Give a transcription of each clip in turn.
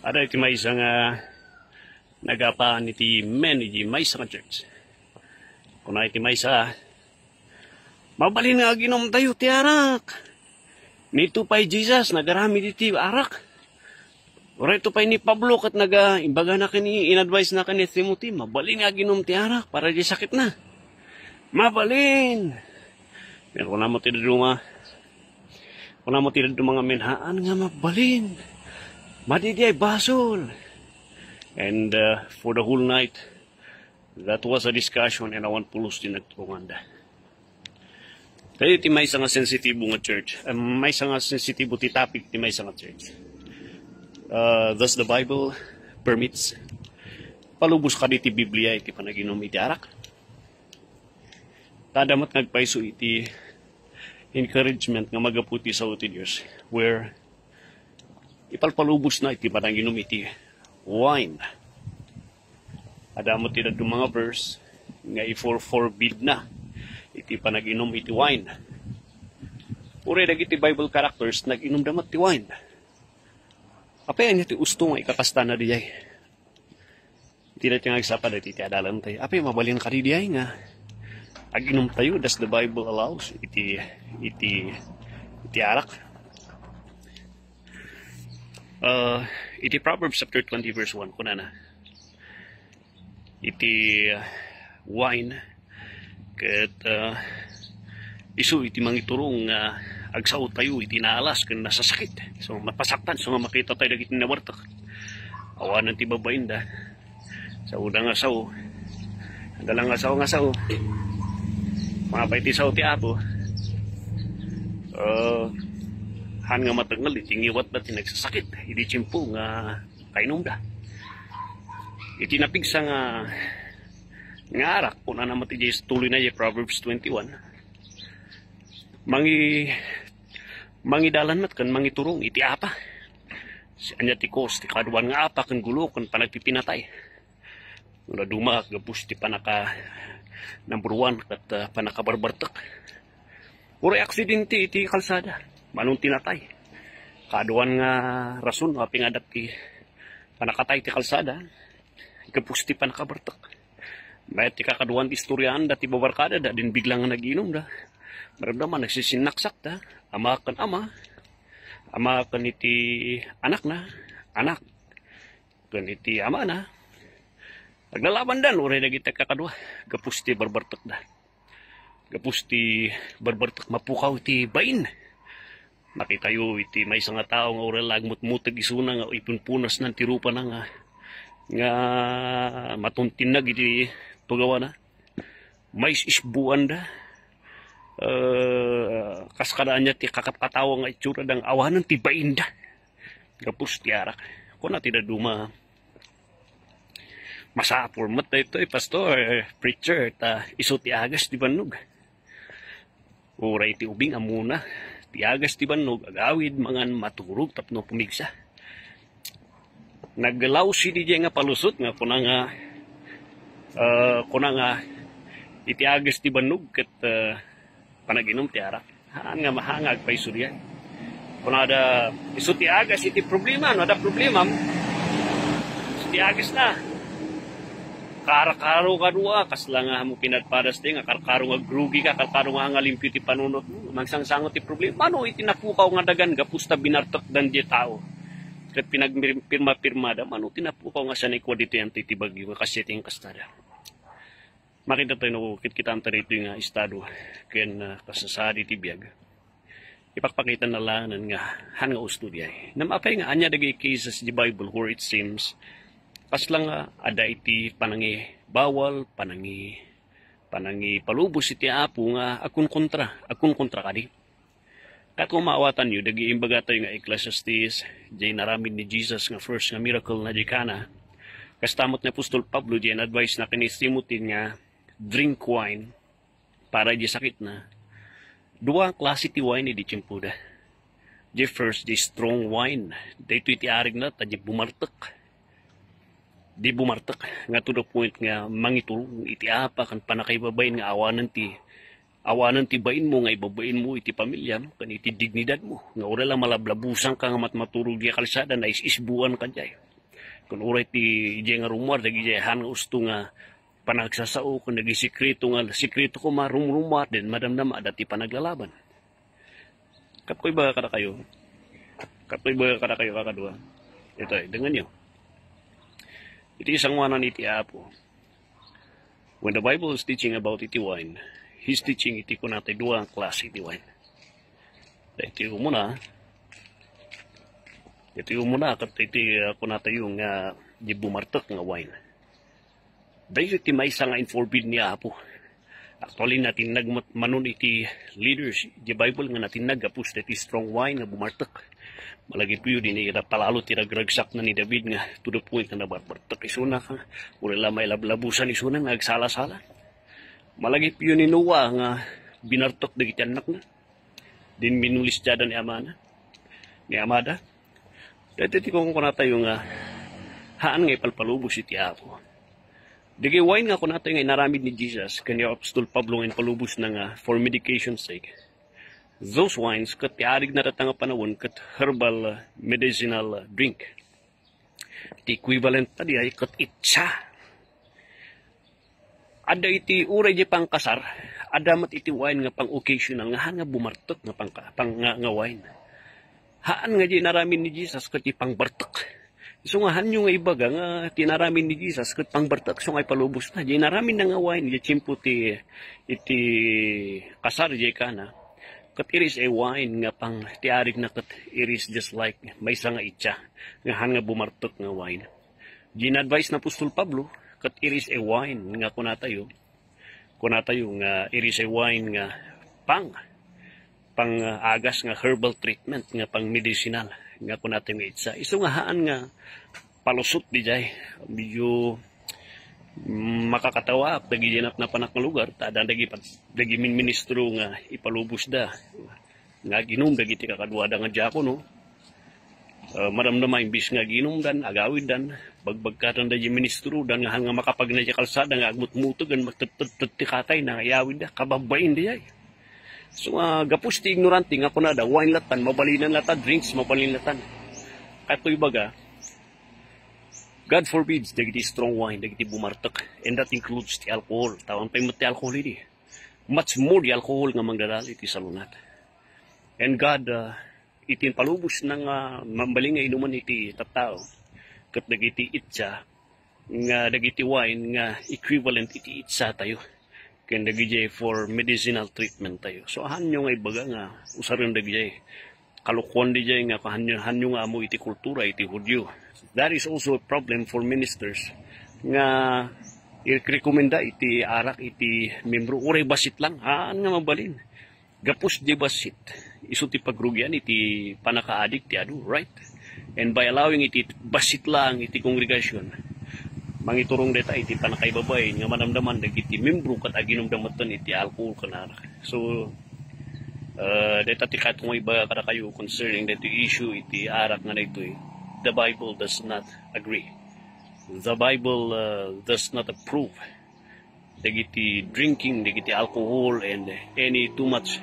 Ada iti may isang nagapaan iti men iti may isang church. Kuna iti may isa, mabalin nga ginom tayo ti arak. Nito pa'y Jesus, nagarami iti arak. Ora ito pa'y ni Pablo kat imbaga na kani, in-advise na kani Timothy, mabalin nga ginom ti arak para di sakit na. Mabalin! Pero kung namo ti mga menhaan nga mabalin. Madidi ay basol. And for the whole night, that was a discussion and awan pulos din nagtunganda. Kaya iti may isang sensitibo nga church. May isang sensitibo ti topic ti may isang church. Thus the Bible permits. Palubos ka iti Biblia iti panaginom iti arak. Tadamat nagpaiso iti encouragement nga magaputi sa uti Diyos. Where ipalpalubos na iti panaginom iti wine. Adamot iti mga verse nga forbid na iti panaginom iti wine. Ure dagiti Bible characters nag-inom damat ti wine. Apay niya ti usto nga ikakasta na diyay. Iti na tiyang agsapad iti adalan tayo. Apay mabalin ka diyay nga aginom tayo. Does the Bible allows iti arak. Iti Proverbs chapter 20 verse 1 kunana. Iti wine ket isu iti mangiturong agsaw tayo iti naalas ken nasasakit. So mapasaktan so makita tayo dagiti nawartak. Awanan ti babain da. Sa udang asaw. Dalang asaw. Mga paiti saw ti apo. Han nga matagal iti ngiwat na tinagsasakit. Iti tsimpo nga kainom da. Iti napigsa nga arak kung na naman ti tuloy na yung Proverbs 21. Mangidalan mat kan mangiturong iti apa. Anya ti kos ti kaduan nga apa kan gulo kan panagpipinatay. Nula duma gapus ti panaka number 1 kat panakabarbartak. Uri aksidente iti kalsada. Manong tinatay. Kaduan nga rason nga pingadat ti panakatay ti kalsada. Gapus ti panakabartak. Mayat ti kakaduan ti istoryan da ti babarkada da din biglang nga nag-inom da. Maramdaman nagsisinaksak da. Ama kan ama. Ama kan iti anak na. Anak. Kan iti ama na. Naglalaban dan. Uray na kita kakadua. Gapus ti barbartak da. Gapus ti barbartak mapukaw ti bain. Nakitayo iti may isang tao nga oral lagmut-mutag isuna nga ipunpunas ng tirupa na nga matuntinag iti tugawa na. May isbuan da. Kaskadaan niya ti kakapkatawa nga itsura dang awanan ti bain da. Gapus ti arak. Kung natin na duma masapormat na ito pastor, preacher, iso ti agas ti banog. Uray ti ubing amuna. Tiagas ti banog, agawid mangan maturog tapno pumigsa. Naggalaw si DJ nga palusot nga kuna nga itiagas ti banog ket panaginom ti arak. Haan nga mahangag pa isuryan. Kuna ada isu ti agas iti problema, no ada problema. Ti agas na. Karakaro kadua kasla nga mo pinagpadas ti nga karakaro nga grugi ka karakaro nga limpyo ti panunot mangsangsangot ti problema ano iti napukaw nga dagan gapusta binartok dan di tao ket pinagpirma-pirma da mano tinapukaw nga sanay ko dito yan ti bagyo nga kasi ting kastada makita tayo no kita antarito nga estado ken kasasadi ti biag ipakpakita na lanan nga han nga ustudyay namapay nga anya dagay cases di Bible where it seems kaslang ada iti panangi bawal, panangi palubos iti apo nga akun kontra kadi. Kat kung maawatan nyo, dagi-imbaga tayo nga Ecclesiastes, jay naramid ni Jesus nga first nga miracle na di kana. Kastamot ni Apostol Pablo, jay advice na kini Timothy nga drink wine para di sakit na. Dua klase ti wine di tsimpuda. Jay first, jay strong wine. Dito iti arig na, tajay bumartak. Di bumartak nga to the point nga mangitulong iti apa kan panakaybabayin nga awanan ti Awanan ti bain mo nga ibabain mo iti pamilya mo, kan iti dignidad mo. Nga ura lang malablabusan ka nga maturog di kalsada na isisbuan ka jay. Kung ura ti ije nga rumor, dagi ije han nga usto nga panagsasao, kung nagi sikreto ko marumrumar din, madamdama dati panaglalaban. Kapoy ba kada kayo? Kapoy ba kada kayo kakadua? Ito dengan nyo. Iti isang wanan iti Apo. When the Bible is teaching about iti wine, He's teaching iti ko natin dua klase iti wine. Iti umuna, kat iti ko natin yung di bumartok nga wine. Dahil iti may isa nga forbid niya Apo. Actually natin nagmanon iti leaders, di Bible nga natin nagapos iti strong wine nga bumartok. Malagi po yun, palalo tiragragsak na ni David nga to the point na nabarbartak isuna ka. Urila may lablabusan isuna nga agsala-sala. Malagi po yun ni Noah nga binartok dagiti anak na. Din minulis dyan ni Amana. Ni Amada. Dito kung tayo nga haan nga ipalpalubos iti Apo. Digi wine nga kunata nga inaramid ni Jesus kanya Apostol Pablo nga palubos na nga for medication's sake. Those wines kat tiarig na tatanga panawon kat herbal medicinal drink. The equivalent tadi ay kat itsa. Ada iti uray di pang kasar, ada mat iti wine nga pang occasional nga nga bumartok nga pang nga wine. Haan nga di naramin ni Jesus kat pang bartok. So nga hanyo nga ibaga nga tinaramin ni Jesus kat pang bartok so nga palubos na. Di naramin na nga wine di chimpo iti kasar di kana. Kat iris a wine nga pang tiarig na kat iris just like may nga itcha nga han nga bumartok nga wine. Gin-advise na Apostol Pablo kat iris a wine nga kunatayo nga iris a wine nga pang agas nga herbal treatment nga pang medicinal nga kunatayo nga itcha. Iso nga haan nga palusot di jay medyo makakatawa dagi dinat na panak nga lugar tada dagi ministro nga ipalubos da nga ginom dagi ti kakadwa da nga diakono maramdama imbis nga ginom dan agawid dan bagbagkatan dagi ministro dan nga makapag na di kalsada nga agmutmutog gan magtutut ti katay na yawid da kababain di ay. So gapos ti ignorante nga kuna da wine latan mabalinan latan drinks mabalin latan katoy baga God forbids dagiti strong wine, dagiti bumartok, and that includes the alcohol. Tawang pa yung alcohol hindi. Much more the alcohol nga mangdadal iti salunat. And God, itin palubos ng mambaling nga inuman iti tattao. Kat dagiti itsa, nga dagiti wine, nga equivalent iti itsa tayo. Kaya dagiti for medicinal treatment tayo. So hanyo nga ibaga nga, usarin dagiti. Kalukuan di jay nga hanyo nga amo iti kultura, iti Hudyo. That is also a problem for ministers nga i-rekomenda iti arak iti membro uray basit lang haan nga mabalin gapos di basit iso ti pagrugyan iti panakaadik ti adu right and by allowing iti basit lang iti kongregasyon mangiturong deta iti panakaibabay nga manamdaman dagiti membro kat aginumdamatan iti alcohol kanara so deta ti katong iba kada kayo concerning that issue iti arak nga daytoy. The Bible does not agree. The Bible does not approve dagiti drinking, dagiti alcohol, and any too much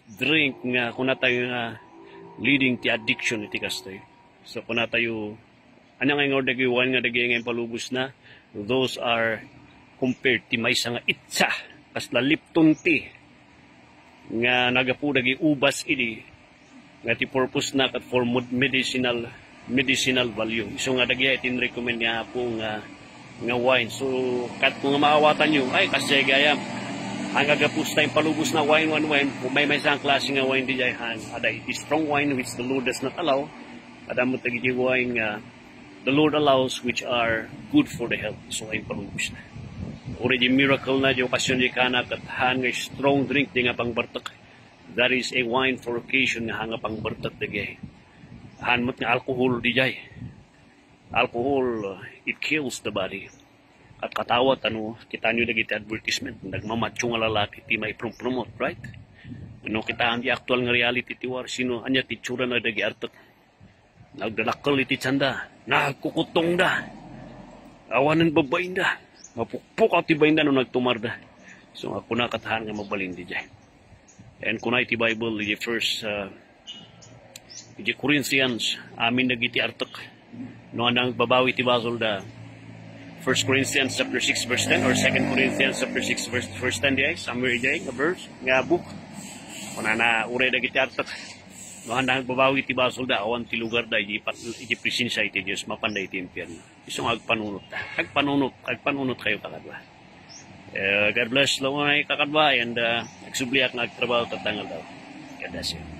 drink nga kuna tayo nga leading ti addiction iti kastoy. So kuna tayo anya nga dagi wine nga dagi nga palubos na those are compared ti maysa nga itsa kasla Lipton tea nga nagapu dagi ubas idi nga ti purpose na kat for medicinal value. So nga dagya itin recommend nga po nga wine. So kat kung maawatan nyo, ay kasi gayam. Ang agapos tayong palubos na wine, kung may isang klase nga wine di jayahan, ada iti strong wine which the Lord does not allow. Ada mo tagiti wine nga the Lord allows which are good for the health. So ay palubos na. Already miracle na di okasyon di kanak at han nga strong drink di nga pang bartak. That is a wine for occasion nga hanga pang bartak dagay. Hanmot nga alcohol di jay. Alcohol, it kills the body. At katawat, kita nyo dagiti advertisement, nagmamatyo nga lalaki, ti may promote, right? Kita ang di actual nga reality ti war, sino, anya ti tsura na dagi artok. Nagdalakal iti tsanda, nagkukutong da, awanan babain da, mapukpuk at ibain da no nagtumarda. So ako na katahan nga mabalin di jay. And kunay ti Bible di first di Corinthians amin nagiti artok no anang babawi ti basol da 1 Corinthians chapter 6 verse 10 or 2 Corinthians chapter 6 verse 10 di ay somewhere di ay nga verse nga book kuna na uray dagiti artok no anang babawi ti basol da awan ti lugar da di presensya iti Dios mapanday ti impyerno. Isong agpanunot agpanunot kayo kakadwa. God bless lang mga kakadwa and nagsubliak nga agtrabaho tatangal daw. God bless you.